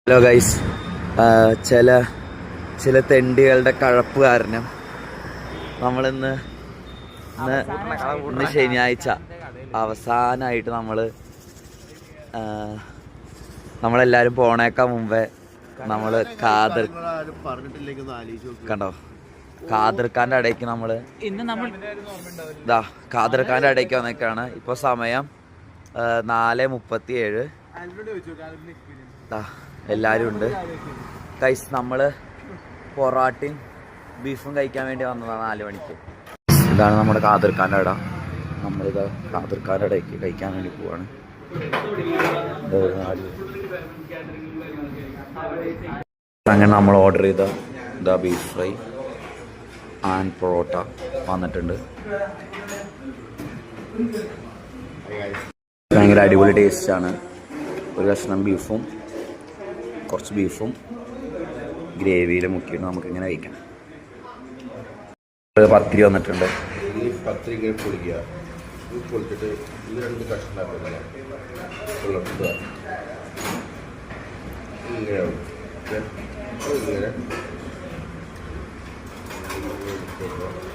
Hello guys, ചില തെണ്ടികളുടെ കഴപ്പ് കാരണം നമ്മളിന്ന് ശനിയാഴ്ച അവസാനമായിട്ട് നമ്മളെല്ലാവരും പോണേക്കാൾ മുമ്പേ നമ്മൾ കണ്ടോ ഖാദർഖാൻ്റെ ഇടയ്ക്ക് ഖാദർഖാൻ്റെ ഇടയ്ക്ക് വന്നേക്കാണ്. ഇപ്പോൾ സമയം 4:37. എല്ലാവരും ഉണ്ട് ഗൈസ്. നമ്മൾ പൊറാട്ടയും ബീഫും കഴിക്കാൻ വേണ്ടി വന്നതാണ് 4 മണിക്ക്. ഇതാണ് നമ്മുടെ ഖാദർഖാൻ്റെ ഇട. നമ്മളിത് ഖാദർഖാൻ്റെ ഇടയ്ക്ക് കഴിക്കാൻ വേണ്ടി പോവാണ്. അങ്ങനെ നമ്മൾ ഓർഡർ ചെയ്ത ബീഫ് ഫ്രൈ ആൻഡ് പൊറോട്ട വന്നിട്ടുണ്ട്. ഭയങ്കര അടിപൊളി ടേസ്റ്റാണ്. ഒരു കഷ്ണം ബീഫും കുറച്ച് ബീഫും ഗ്രേവിയിൽ മുക്കിയിട്ട് നമുക്കിങ്ങനെ കഴിക്കാം. പത്തിരി വന്നിട്ടുണ്ട്. ഈ പത്തിരി ഇങ്ങനെ പൊളിക്കുക, പൊളിച്ചിട്ട് ഇത് 2 കഷ്ണമാക്കുക. ഇങ്ങനെ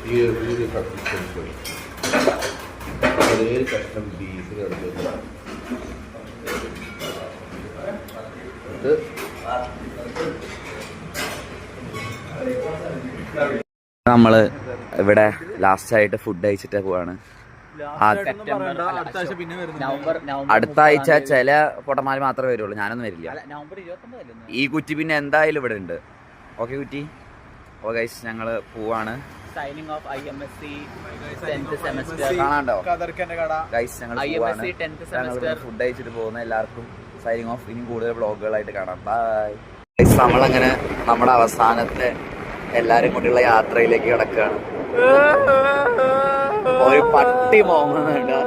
ഈ അതേ കഷ്ണം ബീഫിന് എടുക്കുക. നമ്മള് ഇവിടെ ലാസ്റ്റ് ആയിട്ട് ഫുഡ് കഴിച്ചിട്ട് പോവാണ്. അടുത്ത ആഴ്ച ചില പൊട്ടന്മാര് മാത്രമേ വരുള്ളൂ, ഞാനൊന്നും വരില്ല. ഈ കുറ്റി പിന്നെ എന്തായാലും ഇവിടെ ഉണ്ട്. ഓക്കെ കുറ്റി. ഓ ഗൈസ്, ഞങ്ങള് പോവാണ്. കാണാണ്ടോ ഗൈസ്, ഞങ്ങൾ ഫുഡ് കഴിച്ചിട്ട് പോകുന്ന എല്ലാവർക്കും സൈനിങ് ഓഫ്. ഇനി കൂടുതൽ വ്ളോഗുകളായിട്ട് കാണാം. Bye guys. നമ്മളങ്ങനെ നമ്മുടെ അവസാനത്തെ എല്ലാരും കൂടിയുള്ള യാത്രയിലേക്ക് കിടക്കുകയാണ്. ഒരു പട്ടി മോങ്ങുന്നുണ്ട്.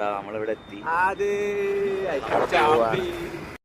നമ്മളിവിടെ എത്തി.